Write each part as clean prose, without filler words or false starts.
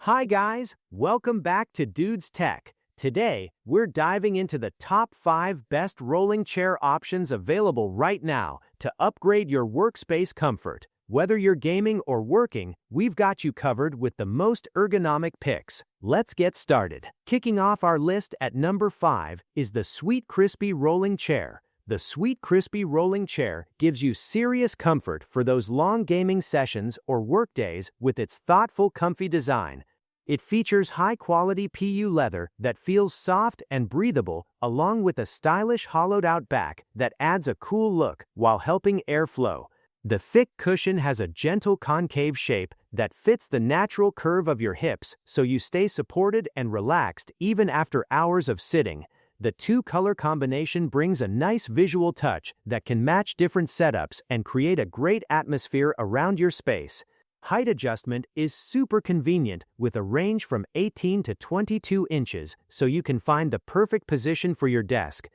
Hi guys, welcome back to Dude's Tech. Today, we're diving into the top 5 best rolling chair options available right now to upgrade your workspace comfort. Whether you're gaming or working, we've got you covered with the most ergonomic picks. Let's get started. Kicking off our list at number 5 is the Sweetcrispy rolling chair. The Sweetcrispy rolling chair gives you serious comfort for those long gaming sessions or workdays with its thoughtful, comfy design. It features high-quality PU leather that feels soft and breathable, along with a stylish hollowed-out back that adds a cool look while helping airflow. The thick cushion has a gentle concave shape that fits the natural curve of your hips, so you stay supported and relaxed even after hours of sitting. The two-color combination brings a nice visual touch that can match different setups and create a great atmosphere around your space. Height adjustment is super convenient with a range from 18 to 22 inches, so you can find the perfect position for your desk.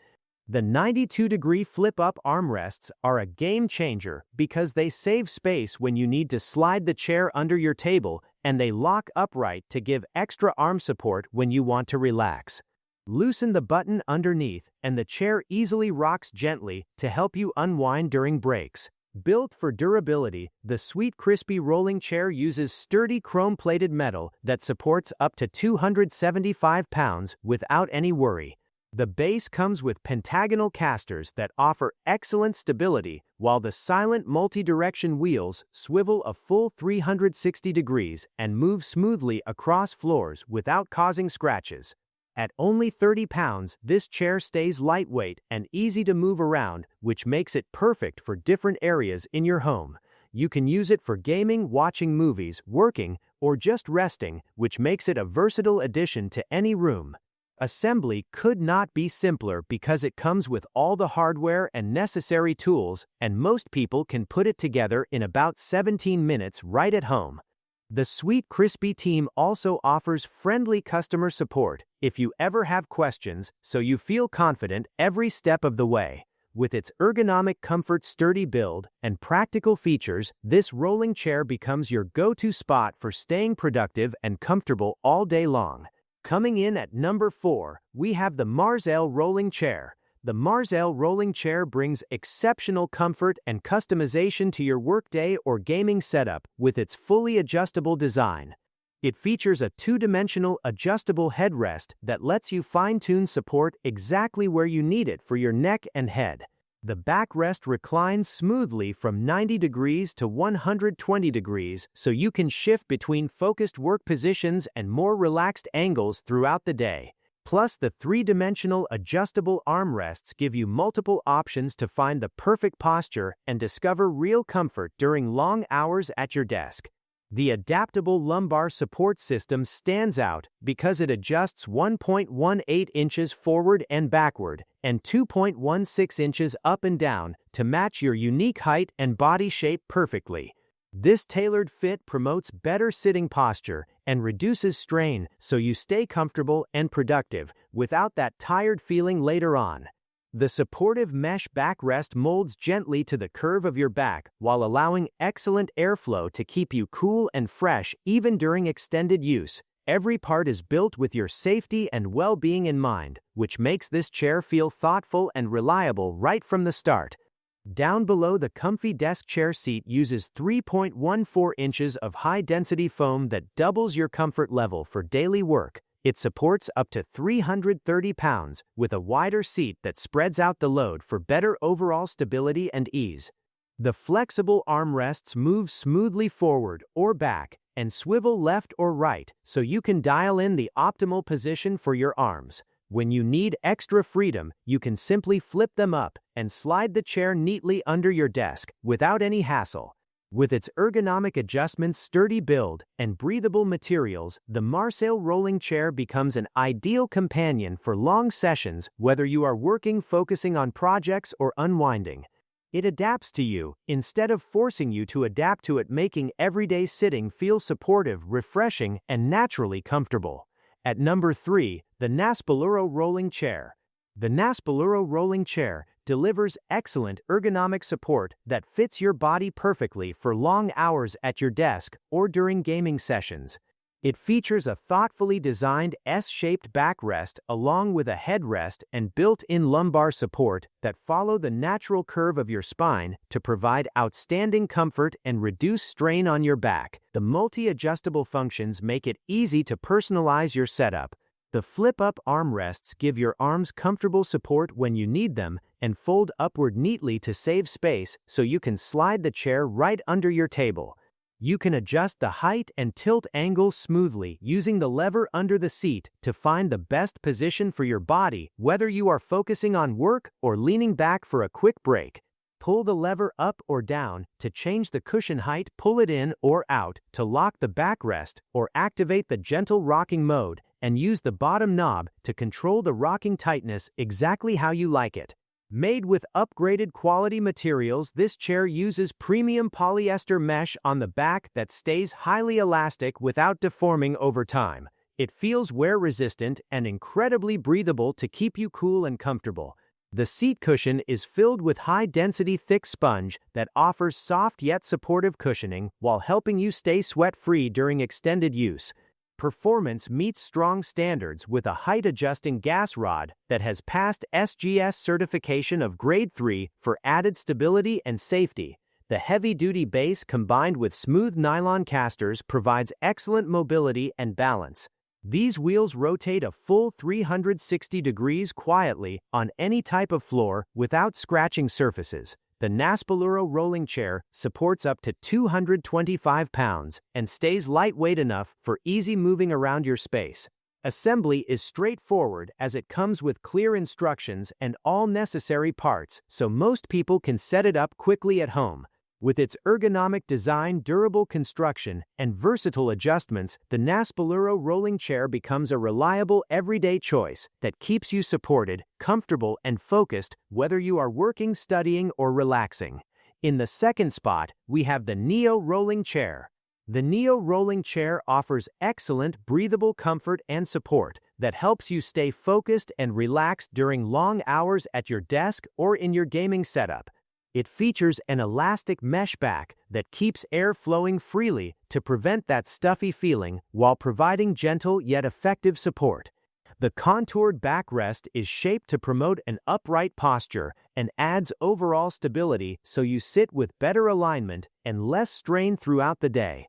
The 92-degree flip-up armrests are a game changer because they save space when you need to slide the chair under your table, and they lock upright to give extra arm support when you want to relax. Loosen the button underneath, and the chair easily rocks gently to help you unwind during breaks. Built for durability, the Sweetcrispy rolling chair uses sturdy chrome-plated metal that supports up to 275 pounds without any worry. The base comes with pentagonal casters that offer excellent stability, while the silent multi-direction wheels swivel a full 360 degrees and move smoothly across floors without causing scratches. At only 30 pounds, this chair stays lightweight and easy to move around, which makes it perfect for different areas in your home. You can use it for gaming, watching movies, working, or just resting, which makes it a versatile addition to any room. Assembly could not be simpler because it comes with all the hardware and necessary tools, and most people can put it together in about 17 minutes right at home. The Sweetcrispy team also offers friendly customer support if you ever have questions, so you feel confident every step of the way. With its ergonomic comfort, sturdy build, and practical features, this rolling chair becomes your go-to spot for staying productive and comfortable all day long. Coming in at number 4, we have the Marsail rolling chair. The Marsail rolling chair brings exceptional comfort and customization to your workday or gaming setup with its fully adjustable design. It features a two-dimensional adjustable headrest that lets you fine-tune support exactly where you need it for your neck and head. The backrest reclines smoothly from 90 degrees to 120 degrees, so you can shift between focused work positions and more relaxed angles throughout the day. Plus, the three-dimensional adjustable armrests give you multiple options to find the perfect posture and discover real comfort during long hours at your desk. The adaptable lumbar support system stands out because it adjusts 1.18 inches forward and backward and 2.16 inches up and down to match your unique height and body shape perfectly. This tailored fit promotes better sitting posture and reduces strain so you stay comfortable and productive without that tired feeling later on. The supportive mesh backrest molds gently to the curve of your back while allowing excellent airflow to keep you cool and fresh even during extended use. Every part is built with your safety and well-being in mind, which makes this chair feel thoughtful and reliable right from the start. Down below, the comfy desk chair seat uses 3.14 inches of high-density foam that doubles your comfort level for daily work. It supports up to 330 pounds with a wider seat that spreads out the load for better overall stability and ease. The flexible armrests move smoothly forward or back and swivel left or right, so you can dial in the optimal position for your arms. When you need extra freedom, you can simply flip them up and slide the chair neatly under your desk without any hassle. With its ergonomic adjustments, sturdy build, and breathable materials, the Marsail rolling chair becomes an ideal companion for long sessions, whether you are working, focusing on projects, or unwinding. It adapts to you instead of forcing you to adapt to it, making everyday sitting feel supportive, refreshing, and naturally comfortable. At number 3, the Naspaluro rolling chair. The Naspaluro rolling chair delivers excellent ergonomic support that fits your body perfectly for long hours at your desk or during gaming sessions. It features a thoughtfully designed S-shaped backrest along with a headrest and built-in lumbar support that follow the natural curve of your spine to provide outstanding comfort and reduce strain on your back. The multi-adjustable functions make it easy to personalize your setup. The flip-up armrests give your arms comfortable support when you need them and fold upward neatly to save space so you can slide the chair right under your table. You can adjust the height and tilt angle smoothly using the lever under the seat to find the best position for your body, whether you are focusing on work or leaning back for a quick break. Pull the lever up or down to change the cushion height, pull it in or out to lock the backrest, or activate the gentle rocking mode, and use the bottom knob to control the rocking tightness exactly how you like it. Made with upgraded quality materials, this chair uses premium polyester mesh on the back that stays highly elastic without deforming over time. It feels wear-resistant and incredibly breathable to keep you cool and comfortable. The seat cushion is filled with high-density thick sponge that offers soft yet supportive cushioning while helping you stay sweat-free during extended use. Performance meets strong standards with a height-adjusting gas rod that has passed SGS certification of Grade 3 for added stability and safety. The heavy-duty base combined with smooth nylon casters provides excellent mobility and balance. These wheels rotate a full 360 degrees quietly on any type of floor without scratching surfaces. The Naspaluro rolling chair supports up to 225 pounds and stays lightweight enough for easy moving around your space. Assembly is straightforward as it comes with clear instructions and all necessary parts, so most people can set it up quickly at home. With its ergonomic design, durable construction, and versatile adjustments, the Naspaluro rolling chair becomes a reliable everyday choice that keeps you supported, comfortable, and focused whether you are working, studying, or relaxing. In the second spot, we have the Neo rolling chair. The Neo rolling chair offers excellent breathable comfort and support that helps you stay focused and relaxed during long hours at your desk or in your gaming setup. It features an elastic mesh back that keeps air flowing freely to prevent that stuffy feeling while providing gentle yet effective support. The contoured backrest is shaped to promote an upright posture and adds overall stability so you sit with better alignment and less strain throughout the day.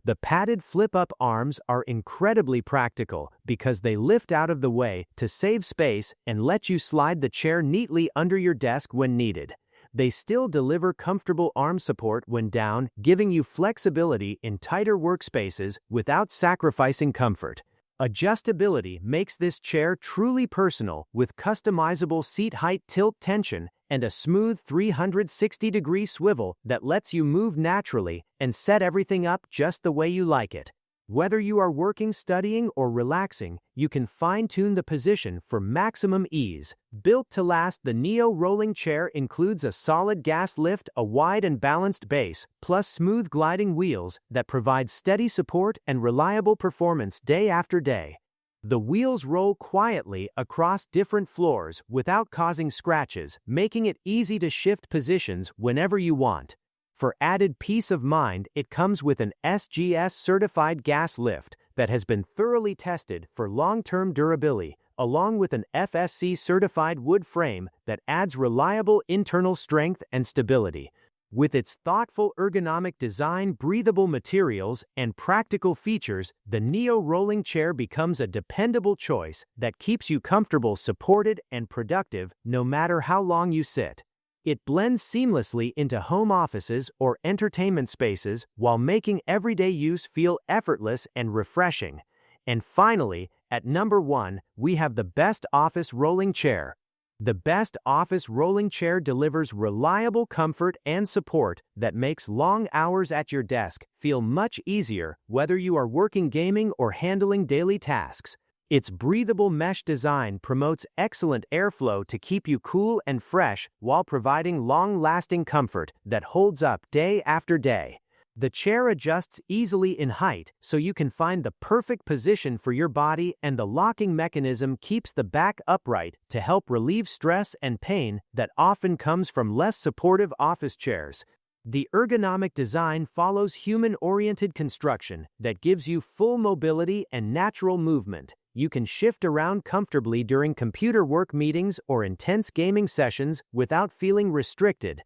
The padded flip-up arms are incredibly practical because they lift out of the way to save space and let you slide the chair neatly under your desk when needed. They still deliver comfortable arm support when down, giving you flexibility in tighter workspaces without sacrificing comfort. Adjustability makes this chair truly personal with customizable seat height, tilt, tension, and a smooth 360-degree swivel that lets you move naturally and set everything up just the way you like it. Whether you are working, studying, or relaxing, you can fine-tune the position for maximum ease. Built to last, the Neo rolling chair includes a solid gas lift, a wide and balanced base, plus smooth gliding wheels that provide steady support and reliable performance day after day. The wheels roll quietly across different floors without causing scratches, making it easy to shift positions whenever you want. For added peace of mind, it comes with an SGS-certified gas lift that has been thoroughly tested for long-term durability, along with an FSC-certified wood frame that adds reliable internal strength and stability. With its thoughtful ergonomic design, breathable materials, and practical features, the Neo rolling chair becomes a dependable choice that keeps you comfortable, supported, and productive no matter how long you sit. It blends seamlessly into home offices or entertainment spaces while making everyday use feel effortless and refreshing. And finally, at number 1, we have the BestOffice rolling chair. The BestOffice rolling chair delivers reliable comfort and support that makes long hours at your desk feel much easier whether you are working, gaming, or handling daily tasks. Its breathable mesh design promotes excellent airflow to keep you cool and fresh while providing long-lasting comfort that holds up day after day. The chair adjusts easily in height so you can find the perfect position for your body, and the locking mechanism keeps the back upright to help relieve stress and pain that often comes from less supportive office chairs. The ergonomic design follows human-oriented construction that gives you full mobility and natural movement. You can shift around comfortably during computer work meetings or intense gaming sessions without feeling restricted.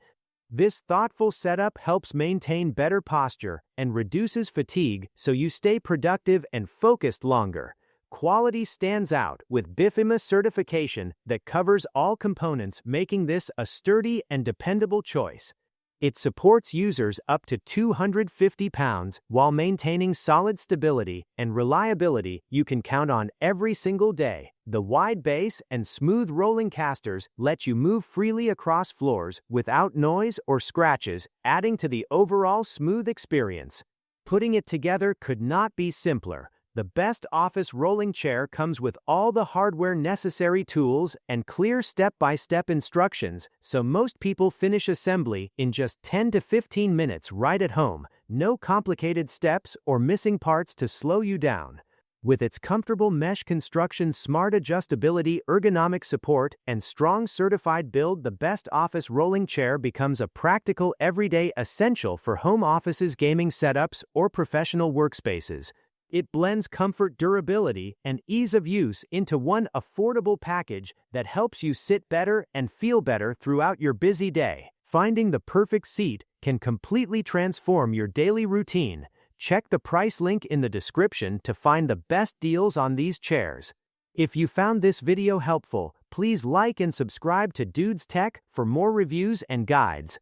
This thoughtful setup helps maintain better posture and reduces fatigue so you stay productive and focused longer. Quality stands out with BefIMA certification that covers all components, making this a sturdy and dependable choice. It supports users up to 250 pounds while maintaining solid stability and reliability you can count on every single day. The wide base and smooth rolling casters let you move freely across floors without noise or scratches, adding to the overall smooth experience. Putting it together could not be simpler. The BestOffice rolling chair comes with all the hardware necessary tools and clear step-by-step instructions, so most people finish assembly in just 10 to 15 minutes right at home. No complicated steps or missing parts to slow you down. With its comfortable mesh construction, smart adjustability, ergonomic support, and strong certified build, the BestOffice rolling chair becomes a practical everyday essential for home offices, gaming setups, or professional workspaces. It blends comfort, durability, and ease of use into one affordable package that helps you sit better and feel better throughout your busy day. Finding the perfect seat can completely transform your daily routine. Check the price link in the description to find the best deals on these chairs. If you found this video helpful, please like and subscribe to Dudes Tech for more reviews and guides.